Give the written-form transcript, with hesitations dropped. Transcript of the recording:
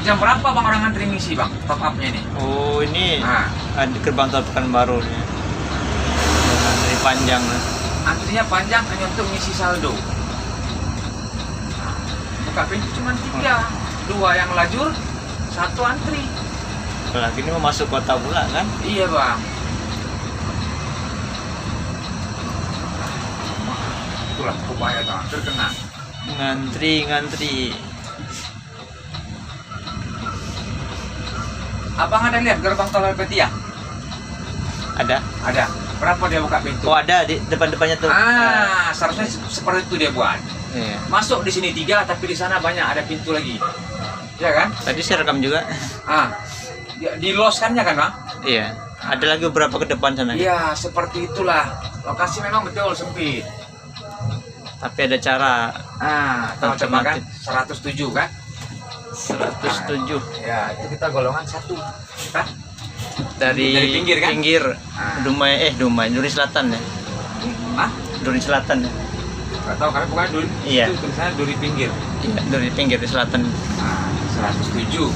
Jam berapa bang orang ngantri ngisi bang top upnya ini? Oh ini Nah, ada gerbang tol Pekanbaru nih. Antri panjang lah. antrinya panjang hanya untuk ngisi saldo. Nah, buka pintu cuma 3, 2 yang lajur, 1 antri. Apalagi ini mau masuk kota pula kan? Iya bang. Itulah upaya bang, terkena. Ngantri. Abang ada lihat gerbang tol Helvetia? Ada? Ada. Berapa dia buka pintu? Oh ada di depan-depannya tuh. Seharusnya seperti itu dia buat. Iya. Masuk di sini 3, tapi di sana banyak ada pintu lagi. Ya kan? Tadi saya rekam juga. Di loskannya kan bang? Iya. Ada lagi beberapa ke depan sana. Iya, seperti itulah. Lokasi memang betul sempit. Tapi ada cara. Tahu coba kan? 107 kan? 107 Ya, itu kita golongan 1. Kan? dari pinggir kan? Pinggir. Dumai Duri Selatan ya. Hah? Duri Selatan ya. Gak tahu karena bukan duri. Iya. Itu tulisannya duri pinggir. Iya, Duri Pinggir di selatan. 107.